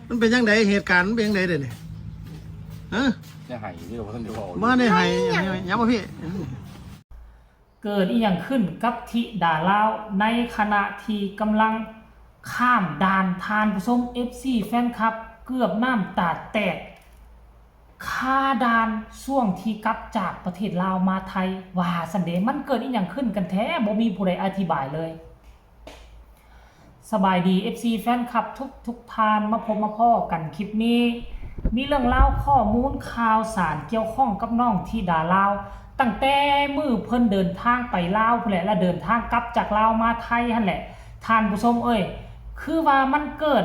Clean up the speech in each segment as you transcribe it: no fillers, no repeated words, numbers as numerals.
มันเป็นยังไงเหตุการณ์มันเป็นยังไงเดี๋ยวนี้ฮะเนี่ยหายเรื่องท่านเดี๋ยวบอกมาในไห้ยังมาพี่เกิดอีหยังขึ้นกับธิดาลาวในขณะที่กำลังข้ามด่านทานผู้ชม FC แฟนคลับเกือบน้ำตาแตกคาด่านช่วงที่กลับจากประเทศลาวมาไทยว่าสันเดมันเกิดอีหยังขึ้นกันแท้บ่มีผู้ใดอธิบายเลยสบายดี FC แฟนคลับทุกทานมาพบมาพ่อกันคลิปนี้มีเรื่องเล่าข้อมูลข่าวสารเกี่ยวข้องกับน้องธิดาลาวตั้งแต่มือเพิ่นเดินทางไปลาวพุ่นแหละและเดินทางกลับจากลาวมาไทยหั่นแหละท่านผู้ชมคือว่ามันเกิด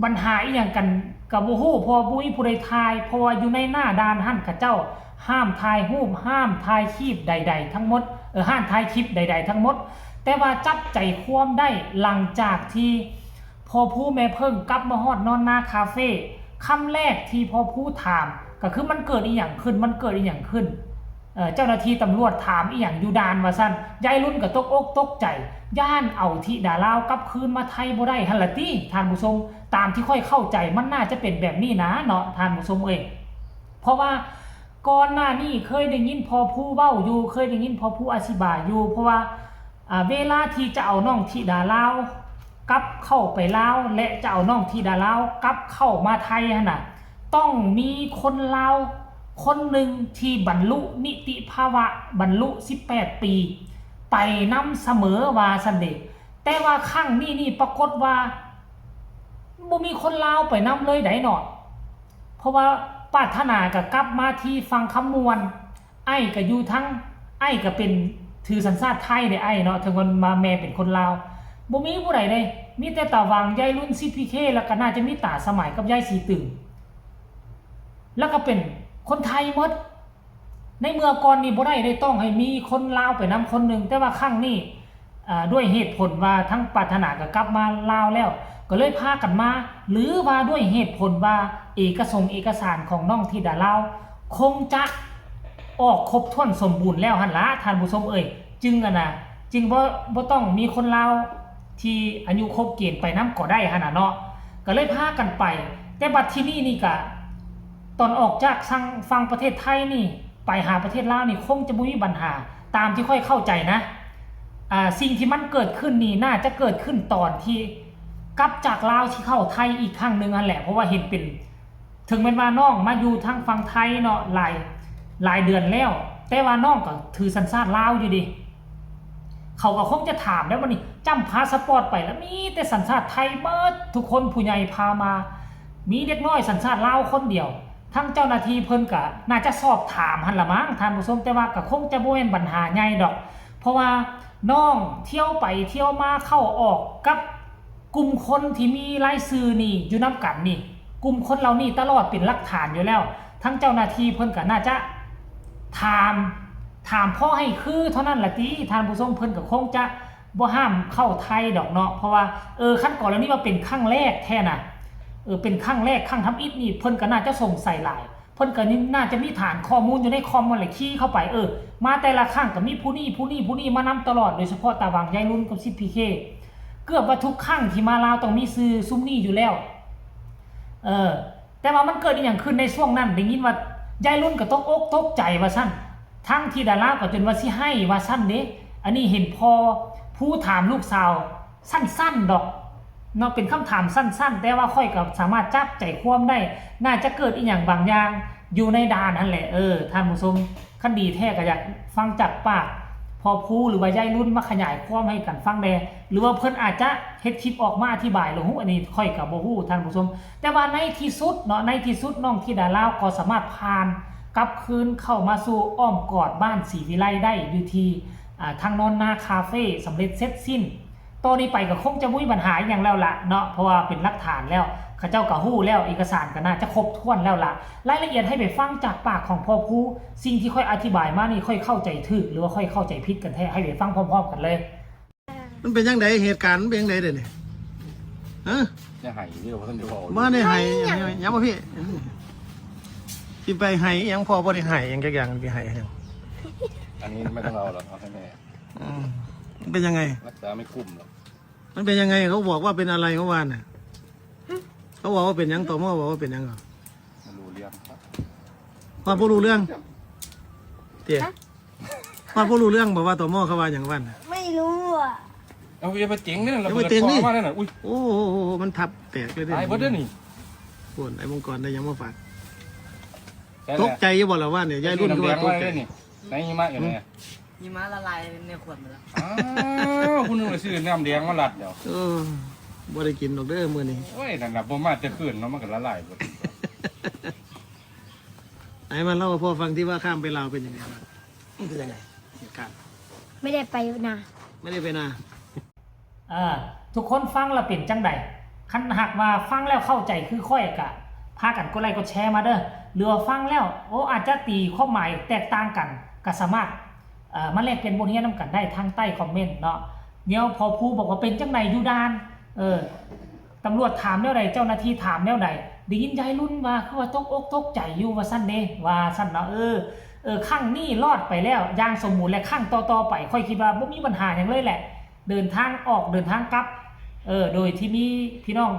ปัญหาอีหยังกันกับบ่ฮู้เพราะบ่มีผู้ใดทายเพราะว่าอยู่ในหน้าด่านหั่นเขาเจ้าห้ามถ่ายรูปห้ามถ่ายคลิปใดๆทั้งหมดห้ามถ่ายคลิปใดๆทั้งหมดแต่ว่าจับใจความได้หลังจากที่พอผู้แม่เพิ่งกลับมาฮอดนอนนาคาเฟ่คำแรกที่พอผู้ถามก็คือมันเกิดอีหยังขึ้นเจ้าหน้าที่ตำรวจถามอีหยังอยู่ด่านว่าซั่นยายรุ่นก็ตกอกตกใจย่านเอาธิดาลาวกลับคืนมาไทยบ่ได้หั่นล่ะติท่านผู้ชมตามที่ค่อยเข้าใจมันน่าจะเป็นแบบนี้นะเนาะท่านผู้ชมเพราะว่าก่อนหน้านี้เคยได้ยินพอผู้เว้าอยู่เคยได้ยินพอผู้อธิบายอยู่เพราะว่าเวลาที่จะเอาน้องธิดาลาวกลับเข้าไปลาวและจะเอาน้องธิดาลาวกลับเข้ามาไทยหั่นน่ะต้องมีคนลาวคนหนึ่งที่บรรลุนิติภาวะบรรลุ18ปีไปนำเสมอว่าซั่นเด้แต่ว่าครั้งนี้นี่ปรากฏว่าบ่มีคนลาวไปนำเลยไดเนาะเพราะว่าปรารถนาก็กลับมาที่ฟังคำมวลไอ้ก็อยู่ทั้งไอ้ก็เป็นถือสัญชาติไทยได้ไอ้เนาะถึงวันมาแม่เป็นคนลาวบ่มีผู้ใดเลยมีแต่ตาวังยายรุ่น CPK แล้วก็น่าจะมีตาสมัยกับยายสีตึงแล้วก็เป็นคนไทยหมดในเมื่อก่อนนี่บ่ได้ต้องให้มีคนลาวไปนำคนหนึ่งแต่ว่าครั้งนี้ด้วยเหตุผลว่าทั้งปรารถนาก็กลับมาลาวแล้วก็เลยพากันมาหรือว่าด้วยเหตุผลว่าเอกสารของน้องธิดาลาวคงจะออกครบถ้วนสมบูรณ์แล้วหั่นล่ะท่านผู้ชมจึงจึงบ่ต้องมีคนลาวที่อายุครบเกณฑ์ไปนำก็ได้หั่นน่ะเนาะก็เลยพากันไปแต่บัดที่นี่ก็ตอนออกจากฟังประเทศไทยนี่ไปหาประเทศลาวนี่คงจะบ่มีปัญหาตามที่ค่อยเข้าใจนะสิ่งที่มันเกิดขึ้นนี่น่าจะเกิดขึ้นตอนที่กลับจากลาวที่เข้าไทยอีกครั้งนึงนั่นแหละเพราะว่าเห็นเป็นถึงแม้ว่าน้องมาอยู่ทางฝั่งไทยเนาะหลายเดือนแล้วแต่ว่าน้องก็ถือสัญชาติลาวอยู่ดิเขาก็คงจะถามแล้วว่านี่จำพาสปอร์ตไปแล้วมีแต่สัญชาติไทยเบิดทุกคนผู้ใหญ่พามามีเด็กน้อยสัญชาติลาวคนเดียวทั้งเจ้าหน้าที่เพิ่นก็น่าจะสอบถามหั่นละมั้งท่านผู้ชมแต่ว่าก็คงจะบ่เป็นปัญหาใหญ่ดอกเพราะว่าน้องเที่ยวไปเที่ยวมาเข้าออกกับกลุ่มคนที่มีรายชื่อนี่อยู่นำกันนี่กลุ่มคนเหล่านี้ตลอดเป็นหลักฐานอยู่แล้วทั้งเจ้าหน้าที่เพิ่นก็น่าจะถามพ่อให้คือเท่านั้นล่ะติท่านผู้ชมเพิ่นก็คงจะบ่ห้ามเข้าไทยดอกเนาะเพราะว่าขั้นก่อนแล้วนี่ว่าเป็นครั้งแรกแท้น่ะเป็นครั้งแรกครั้งทำอิฐนี่เพิ่นก็น่าจะส่งใส่หลายเพิ่นก็น่าจะมีฐานข้อมูลอยู่ในคอมมันเลยขี้เข้าไปมาแต่ละครั้งก็มีผู้นี้มานำตลอดโดยเฉพาะตาวังยายรุ่นกับ CPK เกือบว่าทุกครั้งที่มาลาวต้องมีซื้อซุ้มนี่อยู่แล้วแต่ว่ามันเกิดอีหยังขึ้นในช่วงนั้นได้ยินว่ายายรุ่นก็ตกอกตกใจว่าซั่นทั้งที่ดาราก็จนว่าสิให้ว่าซั่นเด้อันนี้เห็นพอผู้ถามลูกสาวสั้นๆดอกเนาะเป็นคำถามสั้นๆแต่ว่าค่อยก็สามารถจับใจความได้น่าจะเกิดอีหยังบางอย่างอยู่ในด่านนั่นแหละท่านผู้ชมคันดีแท้ก็อยากฟังจากปากพอผู้หรือว่ายายรุ่นมาขยายความให้กันฟังแน่หรือว่าเพิ่นอาจจะเฮ็ดคลิปออกมาอธิบายลงอันนี้ค่อยก็บ่ฮู้ท่านผู้ชมแต่ว่าในที่สุดน้องธิดาลาวก็สามารถผ่านกลับคืนเข้ามาสู่อ้อมกอดบ้านศรีวิไลได้อยู่ที่ทางนอนนาคาเฟ่สำเร็จเสร็จสิ้นตอนนี้ไปก็คงจะมุ้ยปัญหาอย่างแล้วล่ะเนาะเพราะว่าเป็นหลักฐานแล้วข้าเจ้าก็ฮู้แล้วเอกสารก็น่าจะครบถ้วนแล้วล่ะรายละเอียดให้ไปฟังจากปากของพ่อผู้สิ่งที่ค่อยอธิบายมานี่ค่อยเข้าใจถูกหรือว่าค่อยเข้าใจผิดกันแท้ให้ไปฟังพร้อมๆกันเลยมันเป็นยังไงเหตุการณ์มันเป็นยังไงเดี๋ยวนี้ฮะเนี่ยหายเรื่องท่านเดี๋ยวบอกมาในไห้ยังมาพี่ที่ไปไห้ยังพอบ่ได้ไห้ยังจักอย่างไปไห้ยังอันนี้ไม่ต้องเอาหรอกเอาให้แม่มันเป็นยังไงรักษาไม่คุ้มหรอกมันเป็นยังไงเขาบอกว่าเป็นอะไรเมื่อวานน่ะ เขาบอกว่าเป็นหยังต่อมอบอกว่าเป็นหยังเหรอ ไม่รู้เรื่องครับ ว่าผู้รู้เรื่องเตี๋ยว่าผู้รู้เรื่องบอกว่าต่อมอเขาว่าอย่างวันน่ะ ไม่รู้อ่ะ เอาอย่าไปเจ๋งเนี่ยเรา อย่าไป เปิด เจ๋ง ค ดิ อมาเนี่ยน่ะอุ้ย โอ้โหมันทับแตกเลยเด้ ตายเบิดเด้อนี่ ปวดไอ้มงกรได้ยังมาฝาก แต่ ตกใจอยังบอกแล้วว่าเนี่ยยายรุ่น น้ำ ก็ แด ว่าง ต มาก ใจ เลยนี่ในหิมะอยู่เนี่ย หิมะละลายในขวดหมดแล้ว อ้าวคุณนึกว่าซื้อน้ำแดงมาลัดเดี๋ยว เออบ่ได้กินดอกเด้อมื้อนี้ โอ้ยนั่นน่ะบ่มาจะขึ้นเนาะมันก็ละลายหมด ไหนมาเล่าให้พ่อฟังที่ว่าข้ามไปลาวเป็นยังไงบ้างคือยังไงเหตุการณ์ ไม่ได้ไปนะ ไม่ได้ไปนา ทุกคนฟังแล้วเป็นจังใดคันหักว่าฟังแล้วเข้าใจคือค่อยกะพากันกดไลค์กดแชร์มาเด้อหรือว่าฟังแล้วโอ้อาจจะตีความหมายแตกต่างกันก็สามารถมาแลกเป็นบทเรียนนำกันได้ทางใต้คอมเมนต์เนาะเดี๋ยวพอผู้บอกว่าเป็นจังใดอยู่ด้านตำรวจถามแนวใดเจ้าหน้าที่ถามแนวใดได้ยินยายรุ่นว่าคือว่าตกอกตกใจอยู่ว่าซั่นเด้ว่าซั่นเนาะข้างนี้รอดไปแล้วอย่างสมมุติและข้างต่อไปค่อยคิดว่าบ่มีปัญหาหยังเลยแหละเดินทางออกเดินทางกลับโดยที่มีพี่น้อง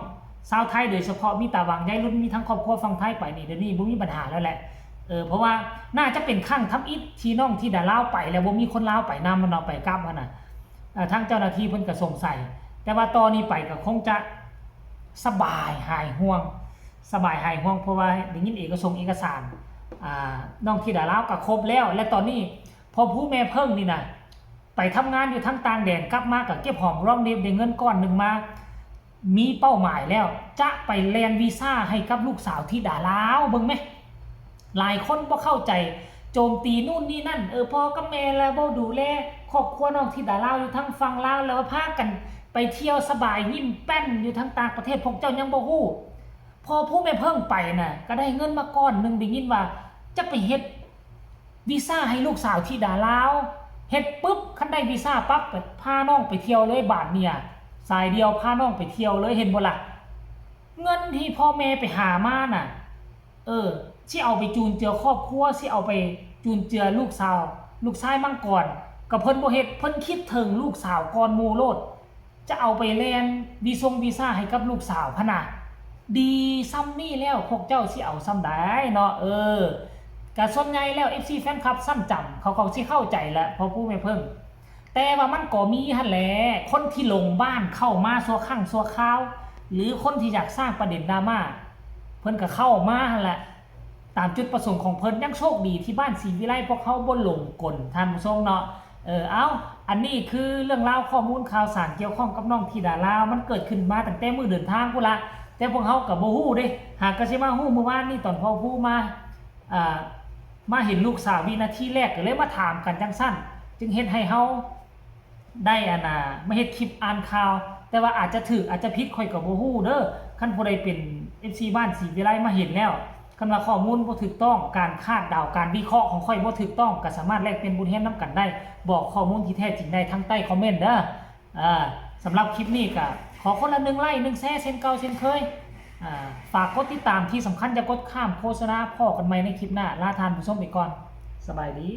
ชาวไทยโดยเฉพาะมีตาวังยายรุ่นมีทั้งครอบครัวฝั่งไทยไปนี่เดี๋ยวนี้บ่มีปัญหาแล้วแหละเพราะว่าน่าจะเป็นข้างทำอิฐที่น้องที่ดาลาวไปแล้วบ่มีคนลาวไปนำมันเอาไปกลับน่ะทางเจ้าหน้าที่เพิ่นก็สงสัยแต่ว่าตอนนี้ไปก็คงจะสบายหายห่วงเพราะว่าได้ยินเอกสารน้องที่ดาลาวก็ครบแล้วและตอนนี้พอผู้แม่เพิ่งนี่นะไปทำงานอยู่ทั้งต่างแดนกลับมากับเก็บหอมรอมริบได้เงินก้อนหนึ่งมามีเป้าหมายแล้วจะไปแลนวีซ่าให้กับลูกสาวที่ดาลาวเบิ่งไหมหลายคนบ่เข้าใจโจมตีนู่นนี่นั่นพ่อกับแม่แล้วบ่ดูแลครอบครัวน้องที่ดาลาวอยู่ทั้งฝั่งลาวแล้วพากันไปเที่ยวสบายยิ้มแป้นอยู่ทั้งต่างประเทศพวกเจ้ายังบ่ฮู้พอผู้แม่เพิ่งไปน่ะก็ได้เงินมาก้อนหนึ่งได้ยินว่าจะไปเฮ็ดวีซ่าให้ลูกสาวที่ดาลาวเฮ็ดปุ๊บคันได้วีซ่าปั๊บก็พาน้องไปเที่ยวเลยบาทเนี่ยสายเดียวพาน้องไปเที่ยวเลยเห็นบ่ล่ะเงินที่พ่อแม่ไปหามาน่ะสิเอาไปจูนเจือครอบครัวสิเอาไปจูนเจือลูกสาวลูกชายมั่งก่อนก็เพิ่นบ่เฮ็ดเพิ่นคิดถึงลูกสาวก่อนหมู่โลดจะเอาไปแลนวีซ่าให้กับลูกสาวพะน่ะดีซ้ำนี่แล้วพวกเจ้าสิเอาซ้ำได้เนาะกะส่วนใหญ่แล้ว FC แฟนคลับซ้ำจำเขาสิเข้าใจแล้วพอผู้ไม่เพิ่งแต่ว่ามันก็มีหั่นแหละคนที่ลงบ้านเข้ามาซัวข้างซัวข้าวหรือคนที่อยากสร้างประเด็นดราม่าเพิ่นก็เข้ามาหั่นแหละตามจุดประสงค์ของเพิ่นยังโชคดีที่บ้านศรีวิไลพวกเขาบ่หลงกลท่านผู้ชมเนาะอันนี้คือเรื่องราวข้อมูลข่าวสารเกี่ยวข้องกับน้องธิดาลาวมันเกิดขึ้นมาตั้งแต่มื้อเดินทางพุ่นละแต่พวกเขาก็บ่ฮู้เด้หากก็สิมาฮู้เมื่อวานนี้ตอนพ่อผู้มาเห็นลูกสาววินาทีแรกก็เลยมาถามกันจังสั้นจึงเฮ็ดให้เฮาได้มาเฮ็ดคลิปอ่านข่าวแต่ว่าอาจจะถูกอาจจะผิดค่อยก็บ่ฮู้เด้อคันผู้ใดเป็น FC บ้านศรีวิไลมาเห็นแล้วคันว่าข้อมูลบ่ถูกต้องการคาดเดาการวิเคราะห์ของค่อยบ่ถูกต้องก็สามารถแลกเป็นบุญเรียนนำกันได้บอกข้อมูลที่แท้จริงได้ทั้งใต้คอมเมนต์เด้อสำหรับคลิปนี้ก็ขอคนละ1ไลค์1แชร์เช่นเก่าเช่นเคยฝากกดติดตามที่สำคัญจะกดข้ามโฆษณาพอกันใหม่ในคลิปหน้าลาทานผู้ชมไปก่อนสบายดี